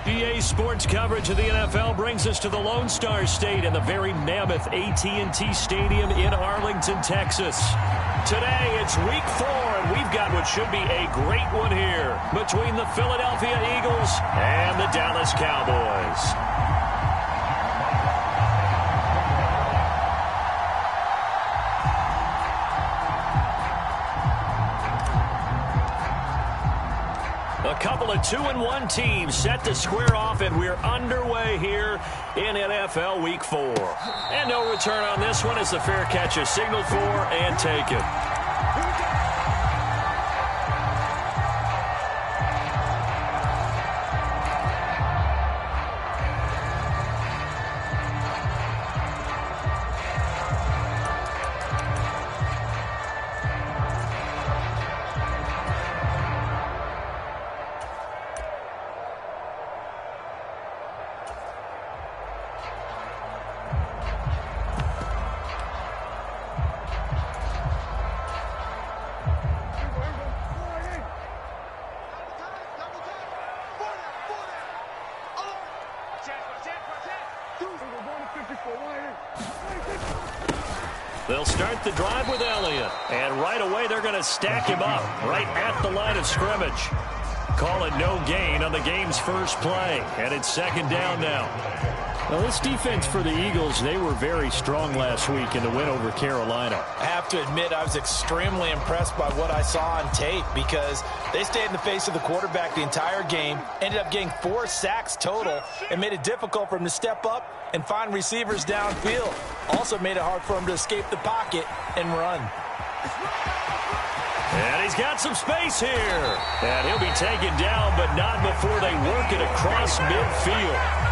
EA Sports coverage of the NFL brings us to the Lone Star State in the very mammoth AT&T Stadium in Arlington, Texas. Today, it's Week 4, and we've got what should be a great one here between the Philadelphia Eagles and the Dallas Cowboys. A couple of 2-1 teams set to square off, and we're underway here in NFL Week 4. And no return on this one as the fair catch is signaled for and taken. They'll start the drive with Elliott, and right away they're going to stack him up right at the line of scrimmage. Call it no gain on the game's first play, and it's second down now. Well, this defense for the Eagles, they were very strong last week in the win over Carolina. I have to admit, I was extremely impressed by what I saw on tape because they stayed in the face of the quarterback the entire game, ended up getting 4 sacks total, and made it difficult for him to step up and find receivers downfield. Also made it hard for him to escape the pocket and run. And he's got some space here. And he'll be taken down, but not before they work it across midfield.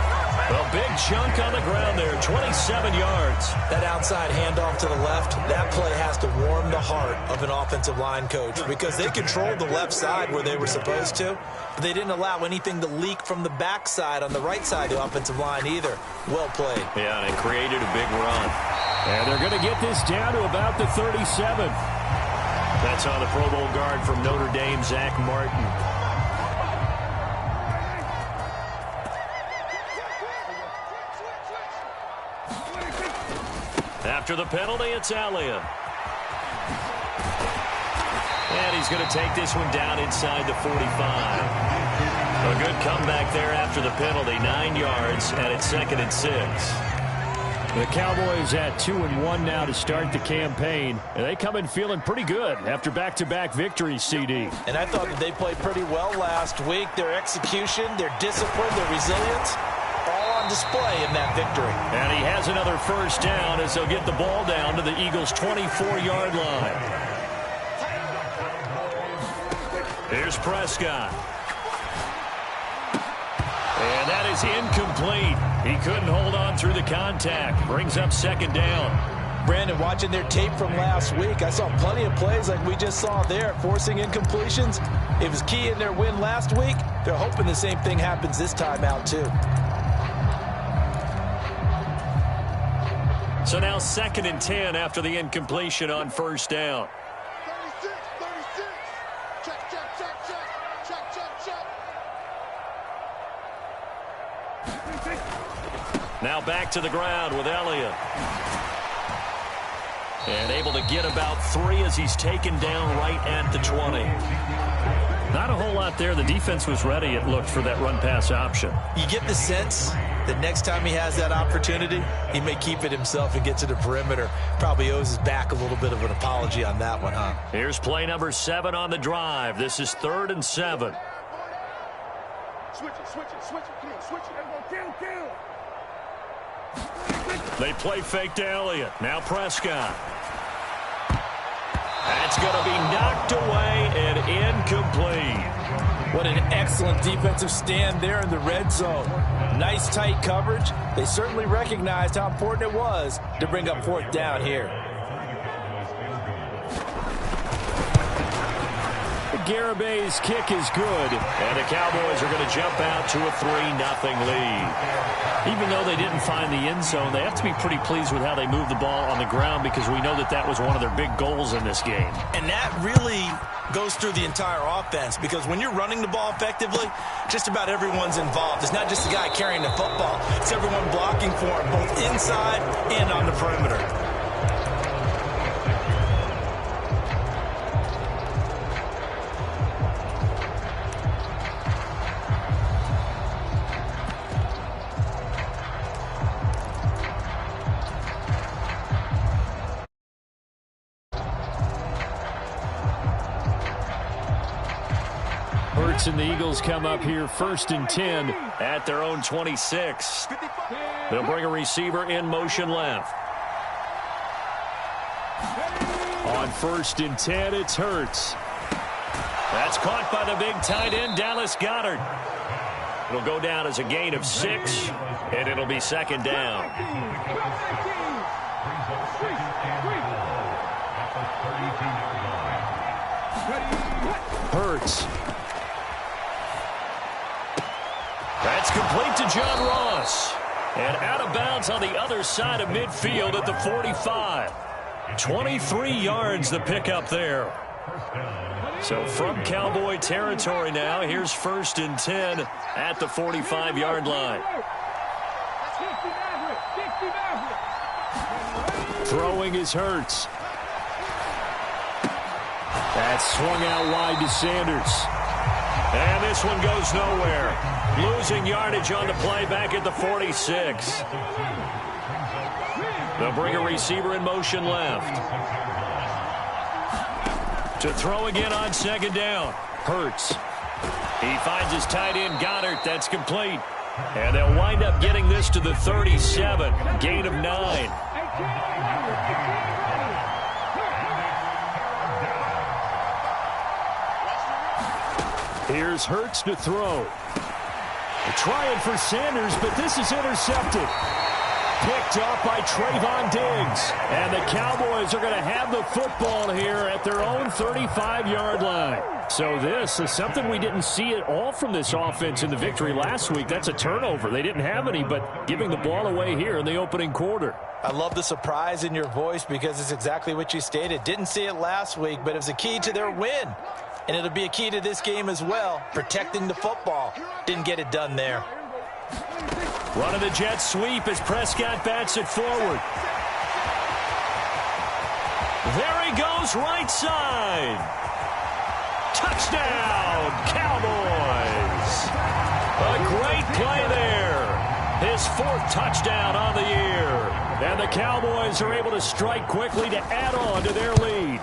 A big chunk on the ground there, 27 yards. That outside handoff to the left, that play has to warm the heart of an offensive line coach because they controlled the left side where they were supposed to, but they didn't allow anything to leak from the backside on the right side of the offensive line either. Well played. Yeah, and it created a big run. And they're going to get this down to about the 37. That's on the Pro Bowl guard from Notre Dame, Zach Martin. After the penalty, it's Elliott. And he's going to take this one down inside the 45. A good comeback there after the penalty, 9 yards, and it's 2nd and 6. The Cowboys at 2-1 now to start the campaign. And they come in feeling pretty good after back-to-back victories, CD. And I thought that they played pretty well last week. Their execution, their discipline, their resilience, all on display in that victory. And he has another first down as they'll get the ball down to the Eagles' 24-yard line. Here's Prescott. And that is incomplete. He couldn't hold on through the contact. Brings up second down. Brandon, watching their tape from last week, I saw plenty of plays like we just saw there, forcing incompletions. It was key in their win last week. They're hoping the same thing happens this time out, too. So now 2nd and 10 after the incompletion on first down. 36. Check. Now back to the ground with Elliott. And able to get about 3 as he's taken down right at the 20. Not a whole lot there. The defense was ready, it looked, for that run-pass option. You get the sense that next time he has that opportunity, he may keep it himself and get to the perimeter. Probably owes his back a little bit of an apology on that one, huh? Here's play number 7 on the drive. This is 3rd and 7. Switch it. Come on, switch it. Kill. They play fake to Elliott. Now Prescott. That's going to be knocked away and incomplete. What an excellent defensive stand there in the red zone. Nice tight coverage. They certainly recognized how important it was to bring up 4th down here. Garabay's kick is good, and the Cowboys are going to jump out to a 3-0 lead. Even though they didn't find the end zone, they have to be pretty pleased with how they moved the ball on the ground because we know that that was one of their big goals in this game. And that really goes through the entire offense because when you're running the ball effectively, just about everyone's involved. It's not just the guy carrying the football. It's everyone blocking for him, both inside and on the perimeter. And the Eagles come up here 1st and 10 at their own 26. They'll bring a receiver in motion left. On 1st and 10, it's Hurts. That's caught by the big tight end, Dallas Goedert. It'll go down as a gain of 6, and it'll be 2nd down. Hurts. That's complete to John Ross. And out of bounds on the other side of midfield at the 45. 23 yards the pickup there. So from Cowboy territory now, here's 1st and 10 at the 45-yard line. Throwing is Hurts. That's swung out wide to Sanders. And this one goes nowhere. Losing yardage on the play back at the 46. They'll bring a receiver in motion left. To throw again on 2nd down. Hurts. He finds his tight end, Goedert. That's complete. And they'll wind up getting this to the 37. Gain of 9. Here's Hurts to throw. Trying for Sanders, but this is intercepted. Picked off by Trayvon Diggs. And the Cowboys are going to have the football here at their own 35-yard line. So this is something we didn't see at all from this offense in the victory last week. That's a turnover. They didn't have any, but giving the ball away here in the opening quarter. I love the surprise in your voice because it's exactly what you stated. Didn't see it last week, but it was a key to their win. And it'll be a key to this game as well, protecting the football. Didn't get it done there. Running the jet sweep as Prescott bats it forward. There he goes, right side. Touchdown, Cowboys. A great play there. His 4th touchdown on the year. And the Cowboys are able to strike quickly to add on to their lead.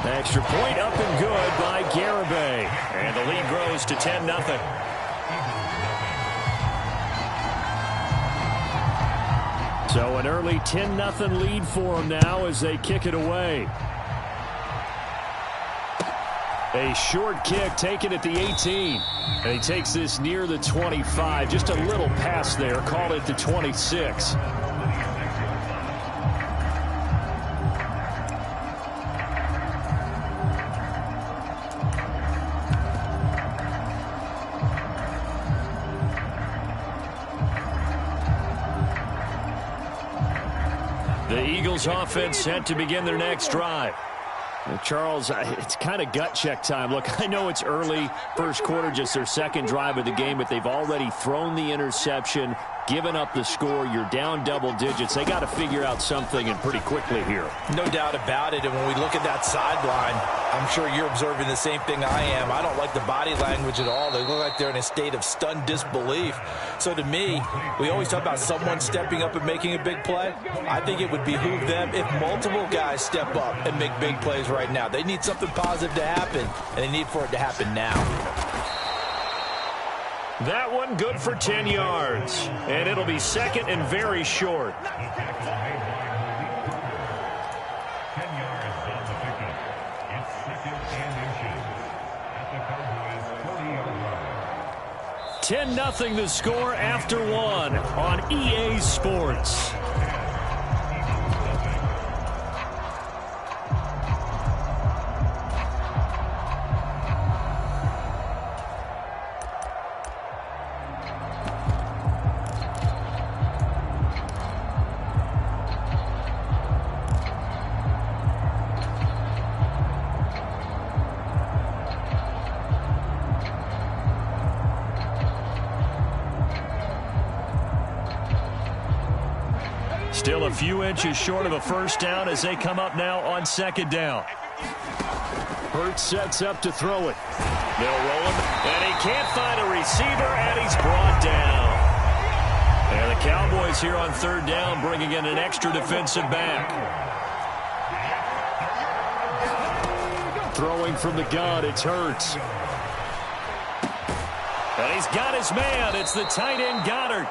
Extra point up and good by Garibay. And the lead grows to 10-0. So an early 10-0 lead for them now as they kick it away. A short kick taken at the 18. And he takes this near the 25. Just a little pass there. Called it the 26. The Eagles offense set to begin their next drive. Well, Charles, it's kind of gut check time. Look, I know it's early, first quarter, just their 2nd drive of the game, but they've already thrown the interception, given up the score. You're down double digits. They got to figure out something and pretty quickly here. No doubt about it. And when we look at that sideline, I'm sure you're observing the same thing I am. I don't like the body language at all. They look like they're in a state of stunned disbelief. So to me, we always talk about someone stepping up and making a big play. I think it would behoove them if multiple guys step up and make big plays right now. They need something positive to happen, and they need for it to happen now. That one good for 10 yards. And it'll be 2nd and very short. 10-0 the score after 1 on EA Sports. Still a few inches short of a first down as they come up now on second down. Hurts sets up to throw it. They'll roll him, and he can't find a receiver, and he's brought down. And the Cowboys here on third down bringing in an extra defensive back. Throwing from the gun, it's Hurts. And he's got his man. It's the tight end Goddard.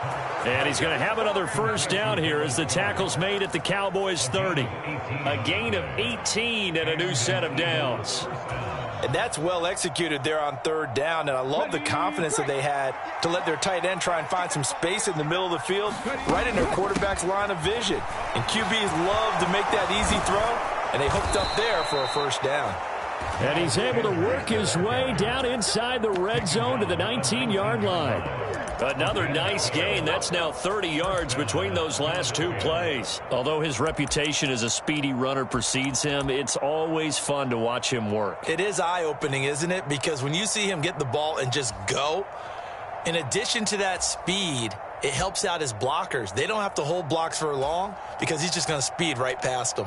And he's going to have another first down here as the tackle's made at the Cowboys' 30. A gain of 18 and a new set of downs. And that's well executed there on third down. And I love the confidence that they had to let their tight end try and find some space in the middle of the field, right in their quarterback's line of vision. And QBs love to make that easy throw, and they hooked up there for a first down. And he's able to work his way down inside the red zone to the 19-yard line. Another nice gain. That's now 30 yards between those last two plays. Although his reputation as a speedy runner precedes him, it's always fun to watch him work. It is eye-opening, isn't it? Because when you see him get the ball and just go, in addition to that speed, it helps out his blockers. They don't have to hold blocks for long because he's just going to speed right past them.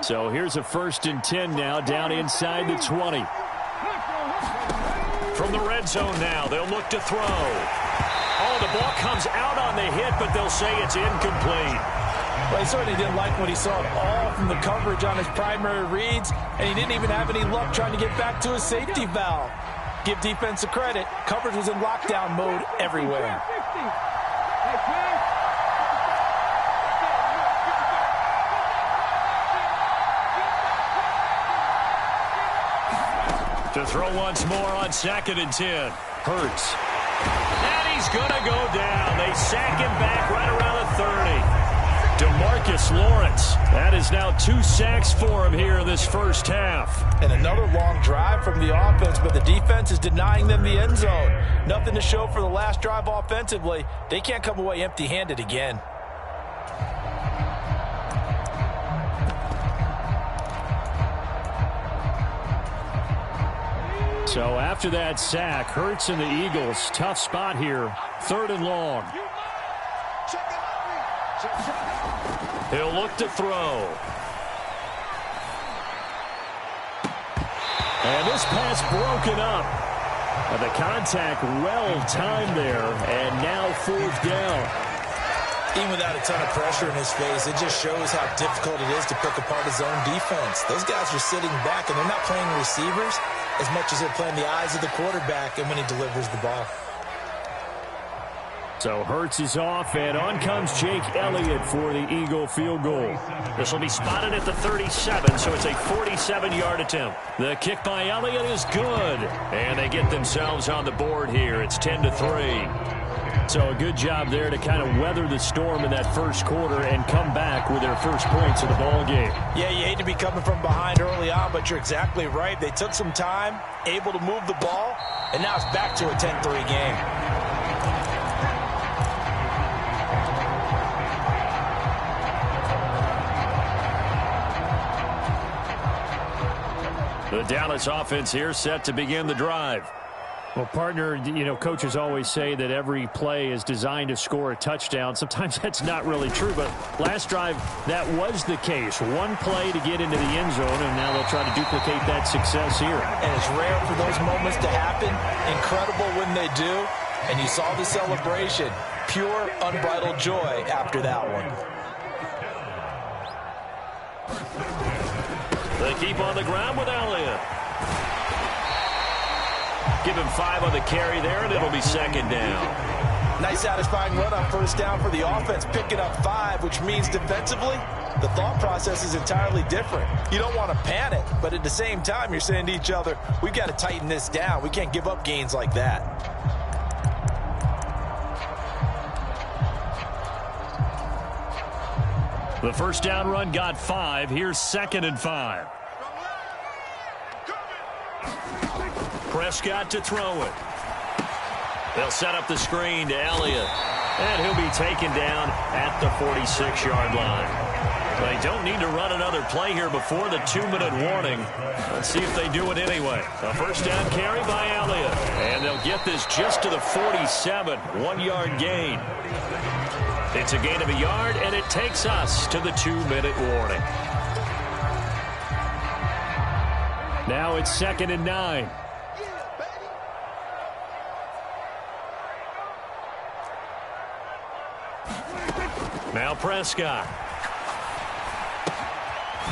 So here's a 1st and 10 now down inside the 20. From the red zone now, they'll look to throw. Oh, the ball comes out on the hit, but they'll say it's incomplete. Well, he certainly didn't like what he saw at all from the coverage on his primary reads, and he didn't even have any luck trying to get back to his safety valve. Give defense a credit. Coverage was in lockdown mode everywhere. To throw once more on 2nd and 10. Hurts. And he's going to go down. They sack him back right around the 30. DeMarcus Lawrence. That is now 2 sacks for him here in this first half. And another long drive from the offense, but the defense is denying them the end zone. Nothing to show for the last drive offensively. They can't come away empty-handed again. So after that sack, Hurts and the Eagles, tough spot here, 3rd and long. He'll look to throw. And this pass broken up. And the contact well timed there, and now 4th down. Even without a ton of pressure in his face, it just shows how difficult it is to pick apart his own defense. Those guys are sitting back, and they're not playing receivers as much as they're playing the eyes of the quarterback and when he delivers the ball. So Hurts is off, and on comes Jake Elliott for the Eagle field goal. This will be spotted at the 37, so it's a 47-yard attempt. The kick by Elliott is good, and they get themselves on the board here. It's 10-3. So a good job there to kind of weather the storm in that first quarter and come back with their first points of the ball game. Yeah, you hate to be coming from behind early on, but you're exactly right. They took some time, able to move the ball, and now it's back to a 10-3 game. The Dallas offense here set to begin the drive. Well, partner, you know, coaches always say that every play is designed to score a touchdown. Sometimes that's not really true, but last drive, that was the case. One play to get into the end zone, and now they'll try to duplicate that success here. And it's rare for those moments to happen. Incredible when they do. And you saw the celebration. Pure, unbridled joy after that one. They keep on the ground with Elliott. Give him 5 on the carry there, and it'll be 2nd down. Nice satisfying run on first down for the offense, picking up 5, which means defensively, the thought process is entirely different. You don't want to panic, but at the same time, you're saying to each other, we've got to tighten this down. We can't give up gains like that. The first down run got 5. Here's 2nd and 5. Prescott to throw it. They'll set up the screen to Elliott. And he'll be taken down at the 46-yard line. They don't need to run another play here before the 2-minute warning. Let's see if they do it anyway. A first down carry by Elliott. And they'll get this just to the 47. 1-yard gain. It's a gain of a yard, and it takes us to the 2-minute warning. Now it's 2nd and 9. Now Prescott.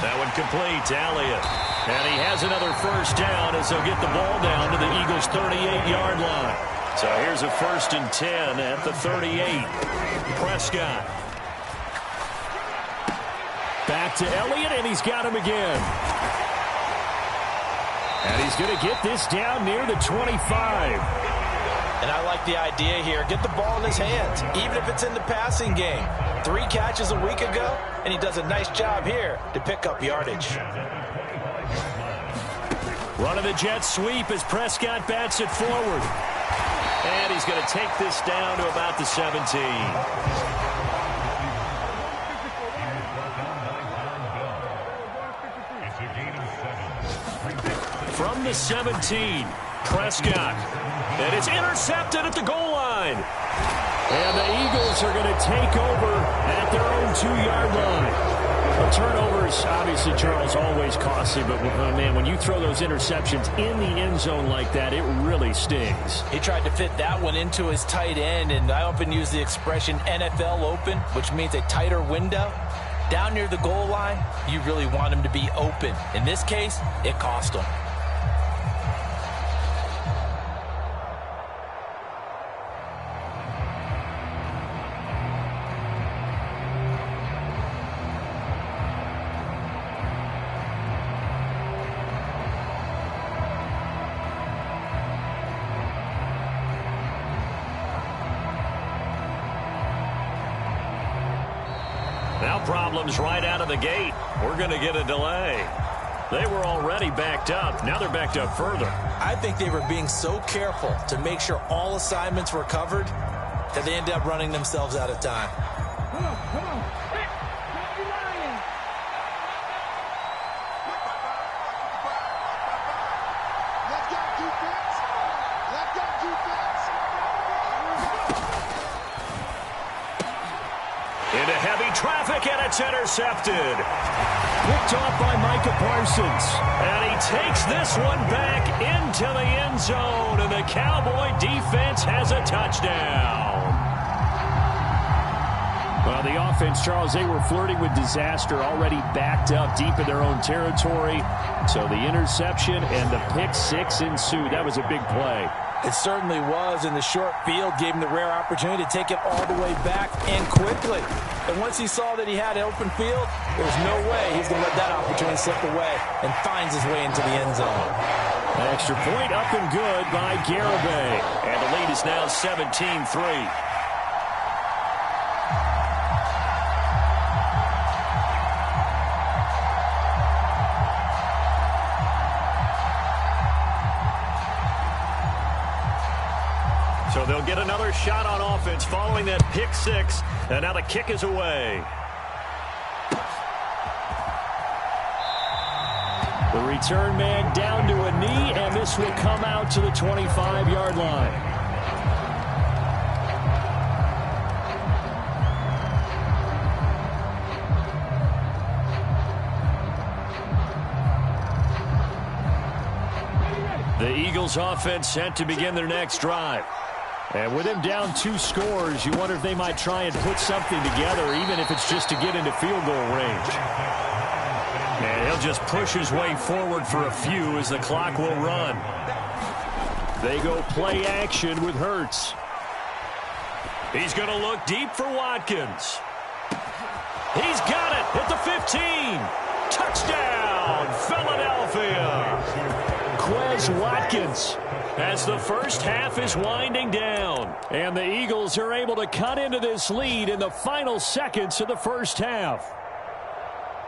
That one complete to Elliott. And he has another first down as they'll get the ball down to the Eagles' 38-yard line. So here's a 1st and 10 at the 38. Prescott. Back to Elliott, and he's got him again. And he's going to get this down near the 25. And I like the idea here. Get the ball in his hands, even if it's in the passing game. 3 catches a week ago, and he does a nice job here to pick up yardage. Run of the jet sweep as Prescott bats it forward. And he's going to take this down to about the 17. From the 17, Prescott. And it's intercepted at the goal line. And the Eagles are going to take over at their own 2-yard line. The turnovers, obviously, Charles, always costly. But, man, when you throw those interceptions in the end zone like that, it really stings. He tried to fit that one into his tight end, and I often use the expression NFL open, which means a tighter window. Down near the goal line, you really want him to be open. In this case, it cost him. Now problems right out of the gate. We're going to get a delay. They were already backed up. Now they're backed up further. I think they were being so careful to make sure all assignments were covered that they ended up running themselves out of time. Come on, come on. Let's go, defense. Let's go, defense. Into heavy traffic, and it's intercepted. Picked off by Micah Parsons. And he takes this one back into the end zone, and the Cowboy defense has a touchdown. Well, the offense, Charles, they were flirting with disaster, already backed up deep in their own territory. So the interception and the pick six ensued. That was a big play. It certainly was, and the short field gave him the rare opportunity to take it all the way back and quickly. And once he saw that he had open field, there was no way he was going to let that opportunity slip away, and finds his way into the end zone. An extra point up and good by Garibay. And the lead is now 17-3. So they'll get another shot on offense following that pick six. And now the kick is away. The return man down to a knee, and this will come out to the 25-yard line. The Eagles offense set to begin their next drive. And with him down 2 scores, you wonder if they might try and put something together, even if it's just to get into field goal range. And he'll just push his way forward for a few as the clock will run. They go play action with Hurts. He's going to look deep for Watkins. He's got it at the 15. Touchdown, Philadelphia. Quez Watkins, as the first half is winding down. And the Eagles are able to cut into this lead in the final seconds of the first half.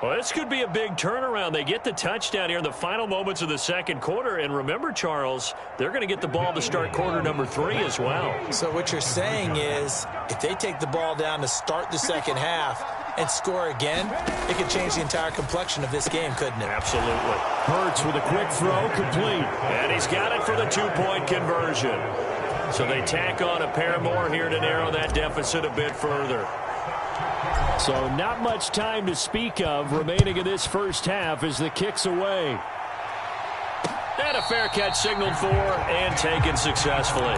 Well, this could be a big turnaround. They get the touchdown here in the final moments of the second quarter. And remember, Charles, they're going to get the ball to start quarter number 3 as well. So what you're saying is, if they take the ball down to start the second half, and score again, it could change the entire complexion of this game, couldn't it? Absolutely. Hurts with a quick throw, complete. And he's got it for the two-point conversion. So they tack on a pair more here to narrow that deficit a bit further. So not much time to speak of remaining in this first half as the kick's away. And a fair catch signaled for and taken successfully.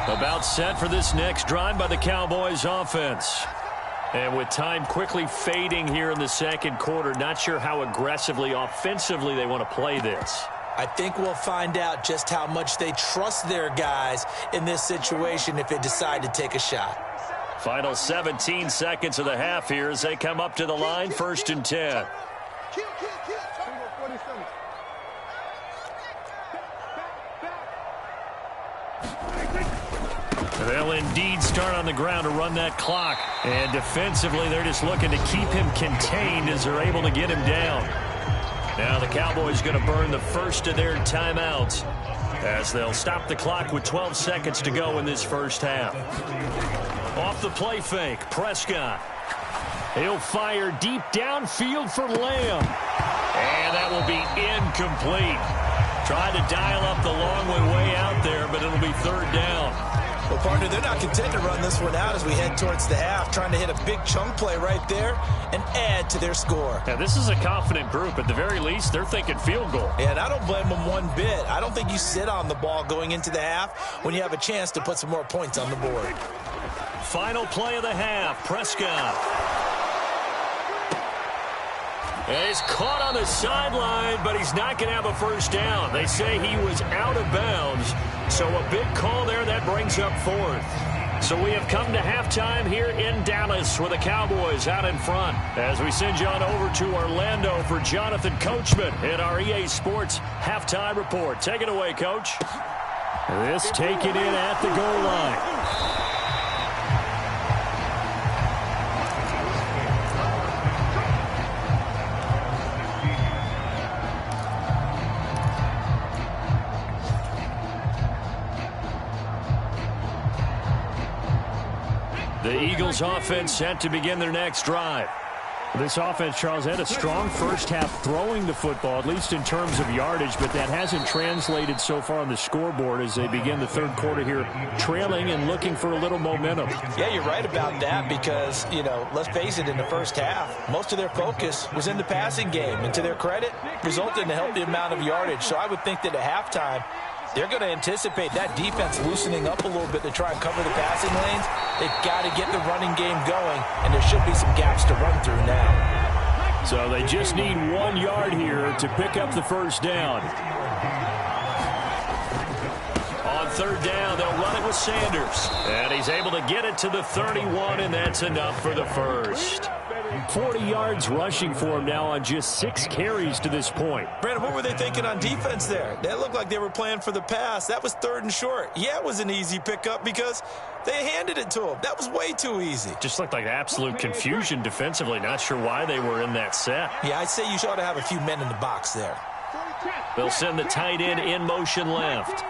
About set for this next drive by the Cowboys offense. And with time quickly fading here in the second quarter, not sure how aggressively, offensively they want to play this. I think we'll find out just how much they trust their guys in this situation if they decide to take a shot. Final 17 seconds of the half here as they come up to the line, 1st and 10. They'll indeed start on the ground to run that clock. And defensively, they're just looking to keep him contained as they're able to get him down. Now the Cowboys going to burn the first of their timeouts as they'll stop the clock with 12 seconds to go in this first half. Off the play fake, Prescott. He'll fire deep downfield for Lamb. And that will be incomplete. Tried to dial up the long way out there, but it'll be 3rd down. Well, partner, they're not content to run this one out as we head towards the half, trying to hit a big chunk play right there and add to their score. Now, this is a confident group. At the very least, they're thinking field goal. Yeah, and I don't blame them one bit. I don't think you sit on the ball going into the half when you have a chance to put some more points on the board. Final play of the half, Prescott. And he's caught on the sideline, but he's not going to have a first down. They say he was out of bounds. So a big call there that brings up 4th. So we have come to halftime here in Dallas with the Cowboys out in front. As we send you on over to Orlando for Jonathan Coachman in our EA Sports Halftime Report. Take it away, Coach. This taken in at the goal line. The Eagles offense set to begin their next drive. This offense, Charles, had a strong first half throwing the football, at least in terms of yardage, but that hasn't translated so far on the scoreboard as they begin the third quarter here, trailing and looking for a little momentum. Yeah, you're right about that because, you know, let's face it, in the first half, most of their focus was in the passing game, and to their credit, resulted in a healthy amount of yardage. So I would think that at halftime, they're going to anticipate that defense loosening up a little bit to try and cover the passing lanes. They've got to get the running game going, and there should be some gaps to run through now. So they just need 1 yard here to pick up the first down. On 3rd down, they'll run it with Sanders. And he's able to get it to the 31, and that's enough for the first. 40 yards rushing for him now on just 6 carries to this point. Brandon, what were they thinking on defense there? That looked like they were playing for the pass. That was 3rd and short. Yeah, it was an easy pickup because they handed it to him. That was way too easy. Just looked like absolute confusion defensively. Not sure why they were in that set. Yeah, I'd say you ought to have a few men in the box there. They'll send the tight end in motion left.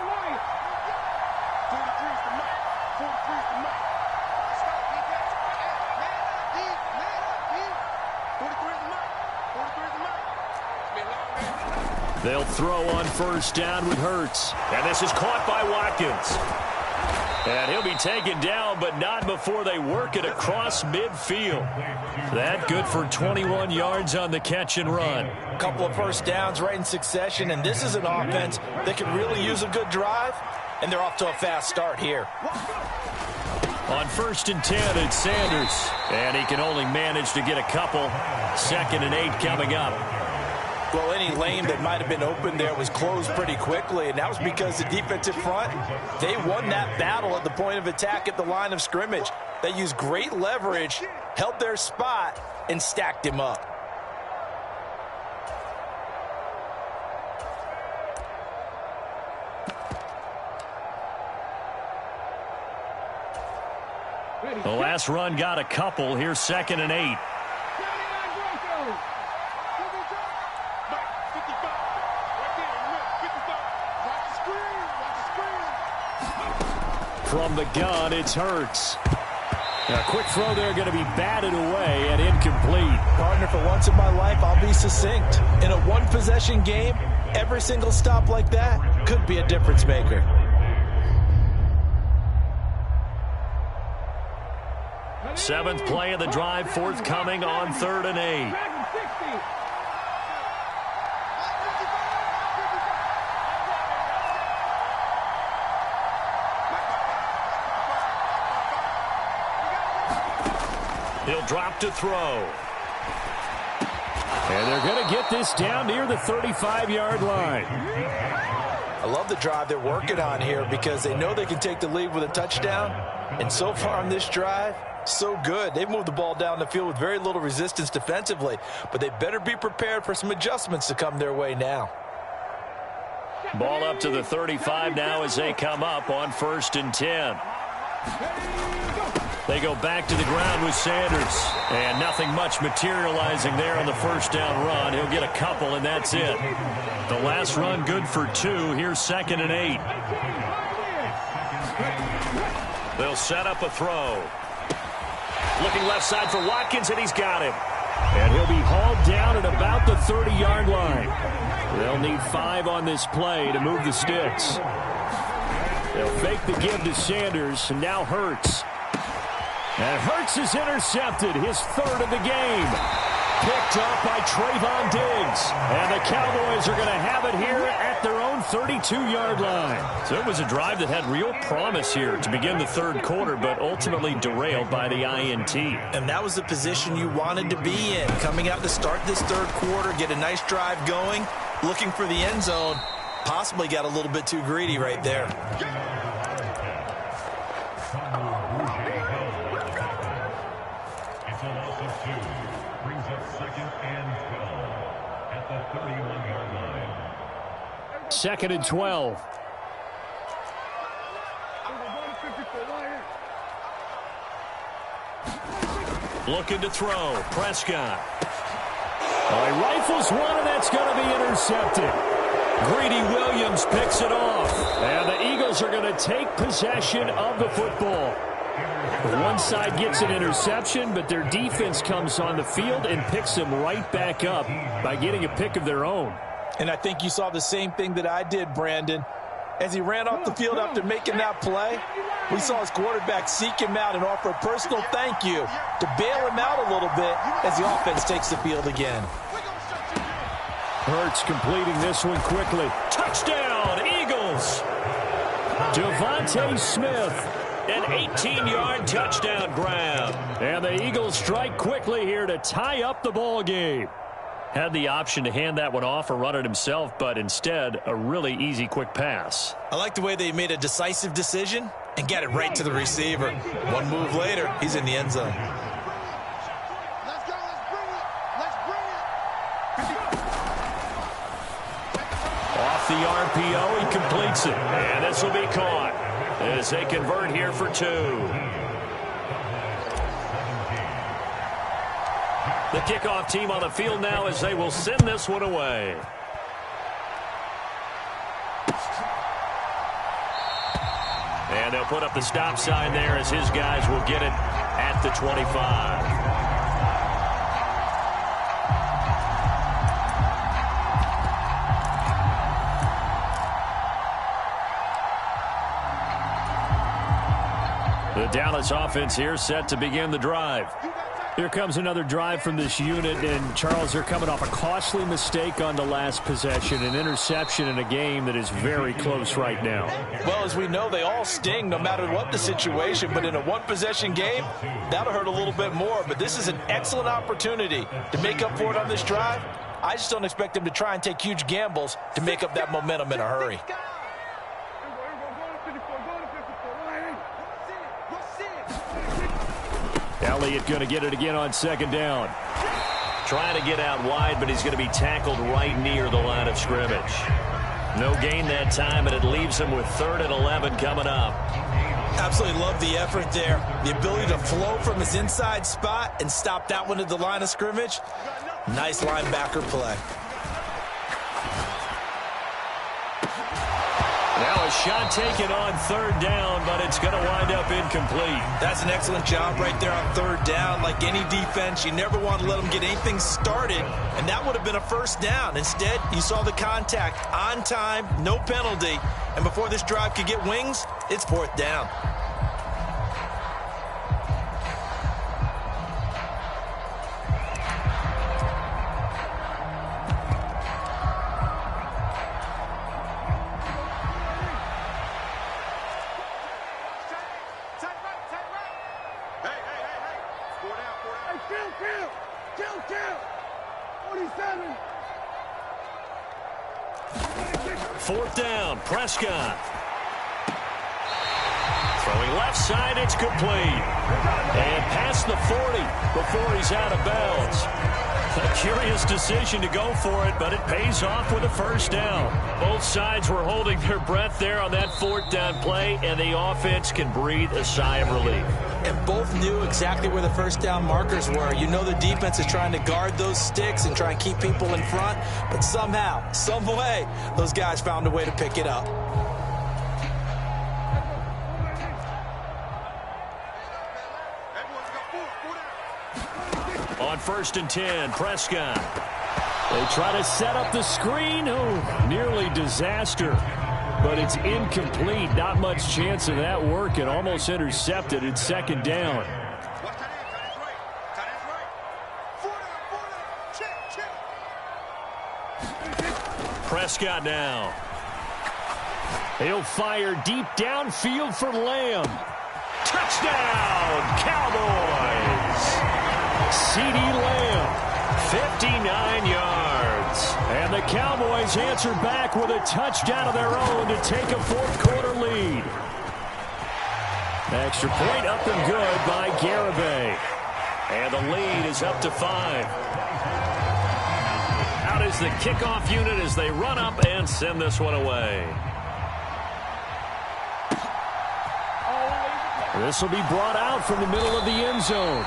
They'll throw on 1st down with Hurts. And this is caught by Watkins. And he'll be taken down, but not before they work it across midfield. That good for 21 yards on the catch and run. A couple of first downs right in succession, and this is an offense that could really use a good drive, and they're off to a fast start here. On 1st and 10, it's Sanders. And he can only manage to get a couple. 2nd and 8 coming up. Well, any lane that might have been open there was closed pretty quickly, and that was because the defensive front, they won that battle at the point of attack at the line of scrimmage. They used great leverage, held their spot, and stacked him up. The last run got a couple. Here's 2nd and 8. From the gun, it's Hurts. A quick throw there, going to be batted away and incomplete. Partner, for once in my life, I'll be succinct. In a one-possession game, every single stop like that could be a difference maker. Seventh play of the drive, forthcoming on 3rd and 8. He'll drop to throw. And they're going to get this down near the 35-yard line. I love the drive they're working on here because they know they can take the lead with a touchdown. And so far on this drive, so good. They've moved the ball down the field with very little resistance defensively, but they better be prepared for some adjustments to come their way now. Ball up to the 35 now as they come up on 1st and 10. They go back to the ground with Sanders. And nothing much materializing there on the first down run. He'll get a couple, and that's it. The last run good for 2. Here's 2nd and 8. They'll set up a throw. Looking left side for Watkins, and he's got him. And he'll be hauled down at about the 30-yard line. They'll need 5 on this play to move the sticks. They'll fake the give to Sanders, and now Hurts. And Hurts is intercepted, his 3rd of the game. Picked up by Trayvon Diggs. And the Cowboys are going to have it here at their own 32-yard line. So it was a drive that had real promise here to begin the 3rd quarter, but ultimately derailed by the INT. And that was the position you wanted to be in. Coming out to start this 3rd quarter, get a nice drive going, looking for the end zone. Possibly got a little bit too greedy right there. It's a loss of 2. Brings up 2nd and 12 at the 31-yard line. 2nd and 12. Looking to throw. Prescott. He rifles one, and that's going to be intercepted. Greedy Williams picks it off. And the Eagles are going to take possession of the football. One side gets an interception, but their defense comes on the field and picks them right back up by getting a pick of their own. And I think you saw the same thing that I did, Brandon. As he ran off the field after making that play, we saw his quarterback seek him out and offer a personal thank you to bail him out a little bit as the offense takes the field again. Hurts completing this one quickly. Touchdown, Eagles! Devontae Smith, an 18-yard touchdown grab. And the Eagles strike quickly here to tie up the ball game. Had the option to hand that one off or run it himself, but instead, a really easy, quick pass. I like the way they made a decisive decision and got it right to the receiver. One move later, he's in the end zone. Let's go, let's bring it. Let's bring it. Off the RPO, he completes it. And this will be caught as they convert here for 2. The kickoff team on the field now as they will send this one away. And they'll put up the stop sign there as his guys will get it at the 25. The Dallas offense here set to begin the drive. Here comes another drive from this unit, and Charles, they're coming off a costly mistake on the last possession, an interception in a game that is very close right now. Well, as we know, they all sting no matter what the situation, but in a one-possession game, that'll hurt a little bit more. But this is an excellent opportunity to make up for it on this drive. I just don't expect them to try and take huge gambles to make up that momentum in a hurry. Elliott going to get it again on 2nd down. Trying to get out wide, but he's going to be tackled right near the line of scrimmage. No gain that time, and it leaves him with 3rd and 11 coming up. Absolutely love the effort there. The ability to flow from his inside spot and stop that one at the line of scrimmage. Nice linebacker play. Now a shot taken on third down, but it's going to wind up incomplete. That's an excellent job right there on third down. Like any defense, you never want to let them get anything started, and that would have been a first down. Instead, you saw the contact on time, no penalty, and before this drive could get wings, it's fourth down. Fourth down, Prescott. Throwing left side, it's complete. And past the 40 before he's out of bounds. A curious decision to go for it, but it pays off with a first down. Both sides were holding their breath there on that fourth down play, and the offense can breathe a sigh of relief. And both knew exactly where the first down markers were. You know the defense is trying to guard those sticks and try and keep people in front, but somehow, some way, those guys found a way to pick it up. On 1st and 10, Prescott. They try to set up the screen. Oh, nearly disaster. But it's incomplete. Not much chance of that working. Almost intercepted at second down. Prescott now. He'll fire deep downfield for Lamb. Touchdown, Cowboys! C.D. Lamb, 59 yards. And the Cowboys answer back with a touchdown of their own to take a fourth-quarter lead. Extra point up and good by Garibay. And the lead is up to 5. Out is the kickoff unit as they run up and send this one away. This will be brought out from the middle of the end zone.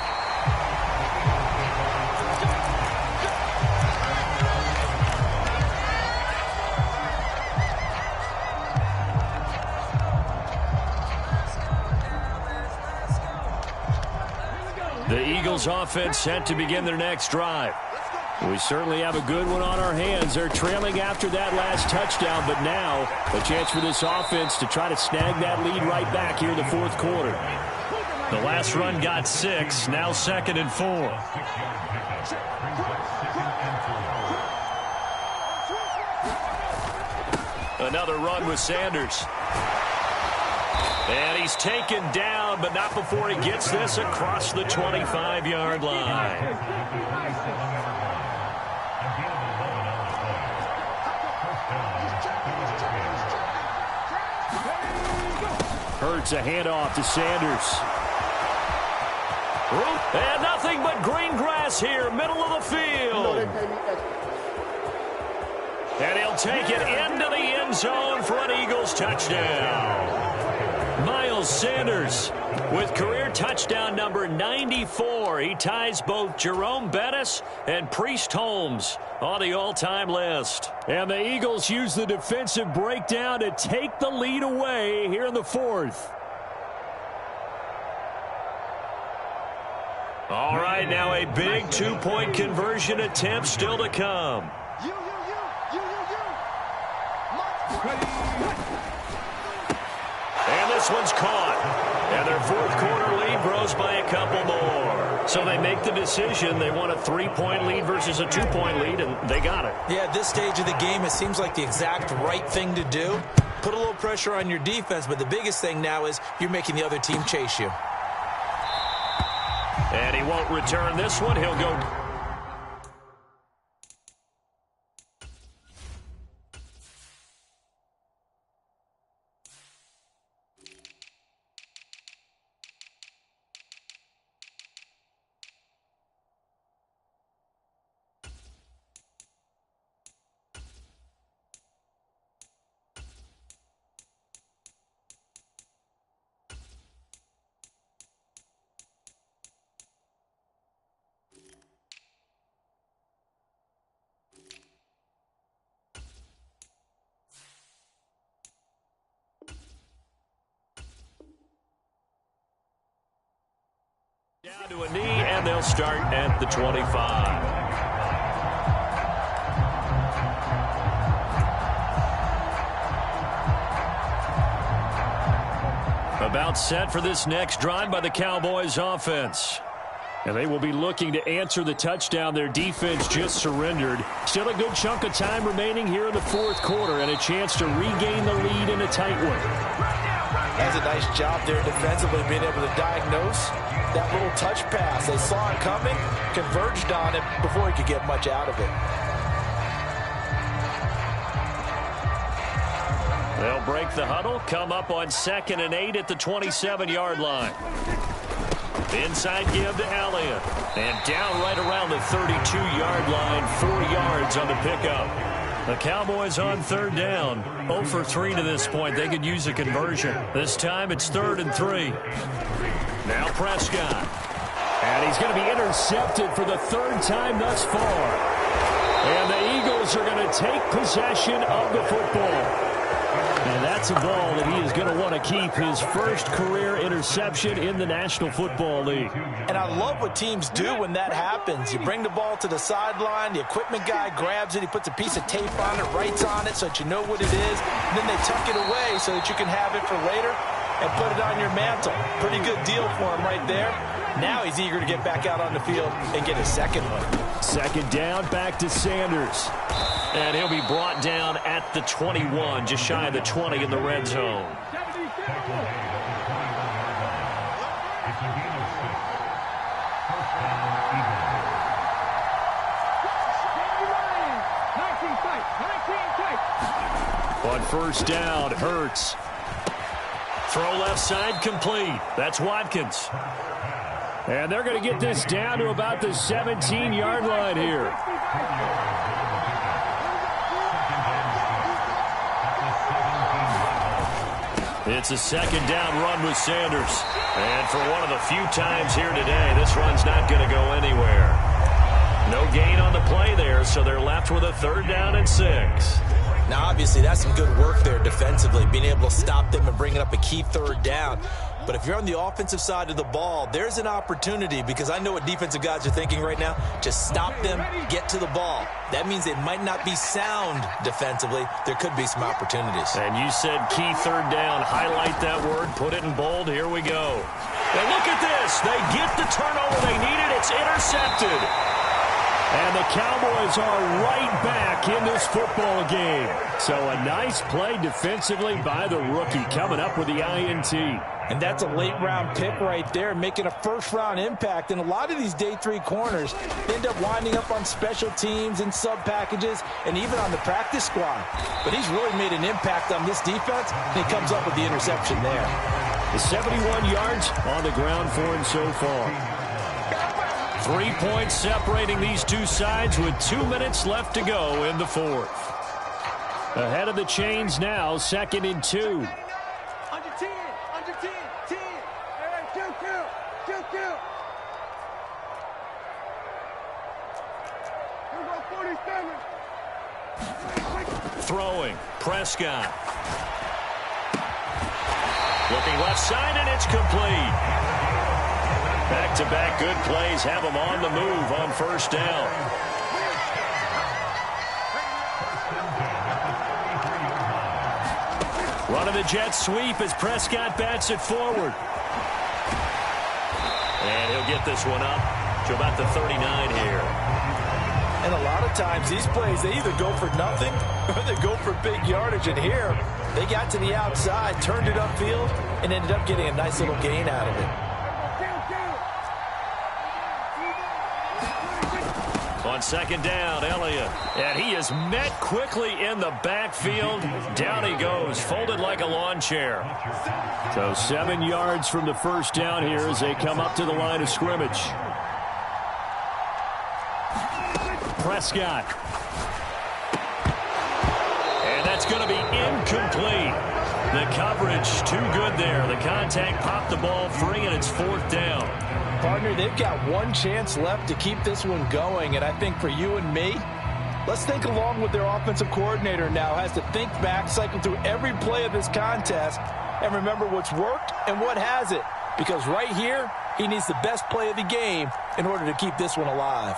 The Eagles offense set to begin their next drive. We certainly have a good one on our hands. They're trailing after that last touchdown, but now a chance for this offense to try to snag that lead right back here in the fourth quarter. The last run got 6, now 2nd and 4. Another run with Sanders. And he's taken down, but not before he gets this across the 25-yard line. Hurts a handoff to Sanders. And nothing but green grass here, middle of the field. And he'll take it into the end zone for an Eagles touchdown. Miles Sanders with career touchdown number 94. He ties both Jerome Bettis and Priest Holmes on the all-time list. And the Eagles use the defensive breakdown to take the lead away here in the fourth. All right, now a big two-point conversion attempt still to come. And this one's caught. And their fourth quarter lead grows by a couple more. So they make the decision. They want a 3-point lead versus a 2-point lead, and they got it. Yeah, at this stage of the game, it seems like the exact right thing to do. Put a little pressure on your defense, but the biggest thing now is you're making the other team chase you. And he won't return this one. He'll go. To a knee, and they'll start at the 25. About set for this next drive by the Cowboys offense. And they will be looking to answer the touchdown their defense just surrendered. Still a good chunk of time remaining here in the fourth quarter and a chance to regain the lead in a tight one. That's a nice job there defensively, being able to diagnose that little touch pass. They saw it coming, converged on it before he could get much out of it. They'll break the huddle, come up on 2nd and 8 at the 27-yard line. Inside give to Elliott. And down right around the 32-yard line, 4 yards on the pickup. The Cowboys on 3rd down. 0 for 3 to this point. They could use a conversion. This time it's 3rd and 3. Now Prescott. And he's going to be intercepted for the 3rd time thus far. And the Eagles are going to take possession of the football. And that's a ball that he is going to want to keep, his first career interception in the National Football League. And I love what teams do when that happens. You bring the ball to the sideline, the equipment guy grabs it, he puts a piece of tape on it, writes on it so that you know what it is, and then they tuck it away so that you can have it for later and put it on your mantle. Pretty good deal for him right there. Now he's eager to get back out on the field and get his second one. 2nd down, back to Sanders. And he'll be brought down at the 21, just shy of the 20 in the red zone. On 1st down, Hurts. Throw left side complete. That's Watkins. And they're going to get this down to about the 17-yard line here. It's a 2nd down run with Sanders. And for one of the few times here today, this run's not going to go anywhere. No gain on the play there, so they're left with a 3rd down and 6. Now, obviously, that's some good work there defensively, being able to stop them and bringing up a key 3rd down. But if you're on the offensive side of the ball, there's an opportunity, because I know what defensive guys are thinking right now. Just stop them, get to the ball. That means they might not be sound defensively. There could be some opportunities. And you said key 3rd down. Highlight that word. Put it in bold. Here we go. And look at this. They get the turnover they needed. It's intercepted. And the Cowboys are right back in this football game. So a nice play defensively by the rookie, coming up with the INT. And that's a late-round pick right there, making a first-round impact. And a lot of these day 3 corners end up winding up on special teams and sub-packages and even on the practice squad. But he's really made an impact on this defense, and he comes up with the interception there. The 71 yards on the ground for him so far. 3 points separating these two sides with 2 minutes left to go in the 4th. Ahead of the chains now, 2nd and 2. Under 10, under 10, 10. All right, two. Here go 47. Throwing, Prescott. Looking left side, and it's complete. Back-to-back good plays have them on the move on 1st down. Running the jet sweep as Prescott bats it forward. And he'll get this one up to about the 39 here. And a lot of times these plays, they either go for nothing or they go for big yardage. And here, they got to the outside, turned it upfield, and ended up getting a nice little gain out of it. On 2nd down, Elliott. And he is met quickly in the backfield. Down he goes, folded like a lawn chair. So 7 yards from the 1st down here as they come up to the line of scrimmage. Prescott. And that's going to be incomplete. The coverage too good there. The contact popped the ball free, and it's 4th down. Partner, they've got one chance left to keep this one going, and I think for you and me, let's think along with their offensive coordinator now. Has to think back, cycle through every play of this contest, and remember what's worked and what hasn't. Because right here, He needs the best play of the game in order to keep this one alive.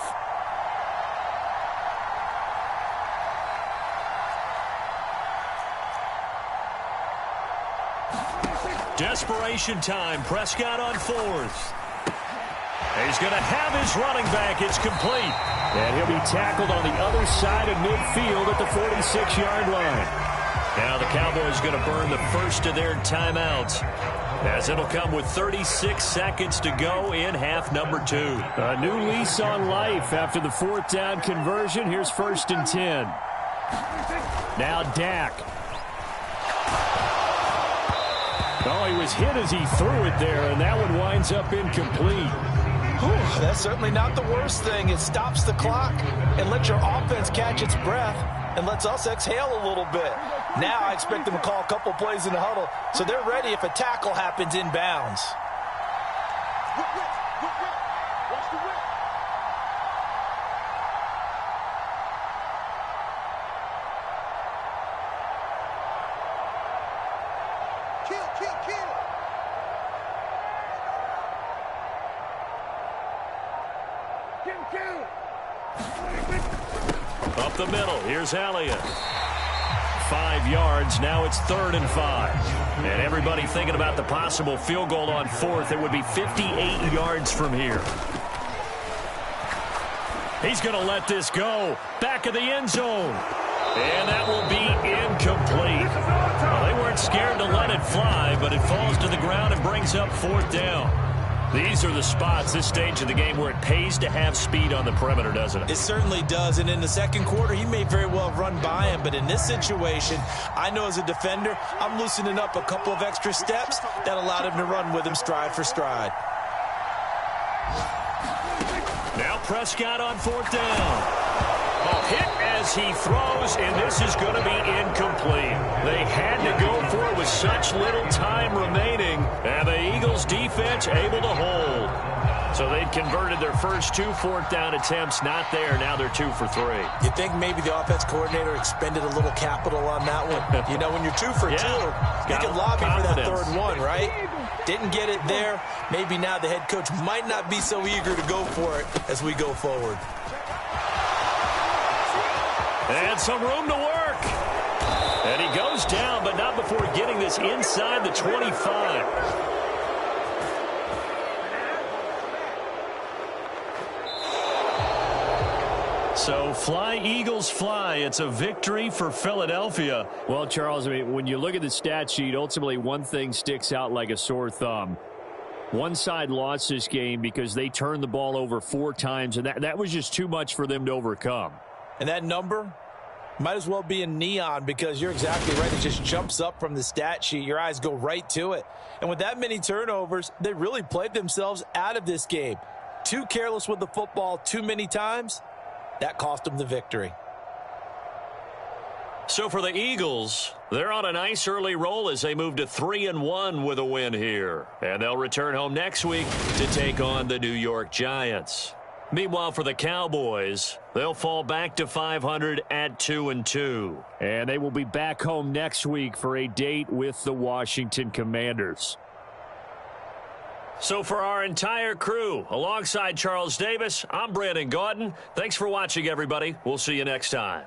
Desperation time. Prescott on 4th. He's going to have his running back. It's complete. And he'll be tackled on the other side of midfield at the 46-yard line. Now the Cowboys going to burn the first of their timeouts, as it'll come with 36 seconds to go in half number 2. A new lease on life after the 4th down conversion. Here's 1st and 10. Now Dak. Oh, he was hit as he threw it there, and that one winds up incomplete. Whew, that's certainly not the worst thing. It stops the clock and lets your offense catch its breath and lets us exhale a little bit. Now I expect them to call a couple plays in the huddle, so they're ready if a tackle happens inbounds. Watch the whip. Kill. Kill. Up the middle. Here's Elliott. 5 yards. Now it's 3rd and 5. And everybody thinking about the possible field goal on 4th. It would be 58 yards from here. He's going to let this go. Back of the end zone. And that will be incomplete. Well, they weren't scared to let it fly, but it falls to the ground and brings up 4th down. These are the spots, this stage of the game, where it pays to have speed on the perimeter, doesn't it? It certainly does, and in the second quarter, he may very well run by him, but in this situation, I know as a defender, I'm loosening up a couple of extra steps that allowed him to run with him stride for stride. Now Prescott on 4th down. A hit as he throws, and this is going to be incomplete. They had to go for it with such little time remaining, and the Eagles' defense able to hold. So they'd converted their first 2 4th down attempts, not there. Now they're 2 for 3. You think maybe the offense coordinator expended a little capital on that one? You know, when you're 2 for 2, you can lobby for that 3rd one, right? Didn't get it there. Maybe now the head coach might not be so eager to go for it as we go forward. And some room to work. And he goes down, but not before getting this inside the 25. So fly, Eagles, fly. It's a victory for Philadelphia. Well, Charles, I mean, when you look at the stat sheet, ultimately one thing sticks out like a sore thumb. One side lost this game because they turned the ball over 4 times, and that was just too much for them to overcome. And that number might as well be in neon, because you're exactly right. It just jumps up from the stat sheet. Your eyes go right to it. And with that many turnovers, they really played themselves out of this game. Too careless with the football too many times. That cost them the victory. So for the Eagles, they're on a nice early roll as they move to 3-1 with a win here. And they'll return home next week to take on the New York Giants. Meanwhile, for the Cowboys, they'll fall back to 500 at 2-2. And they will be back home next week for a date with the Washington Commanders. So for our entire crew, alongside Charles Davis, I'm Brandon Gaudin. Thanks for watching, everybody. We'll see you next time.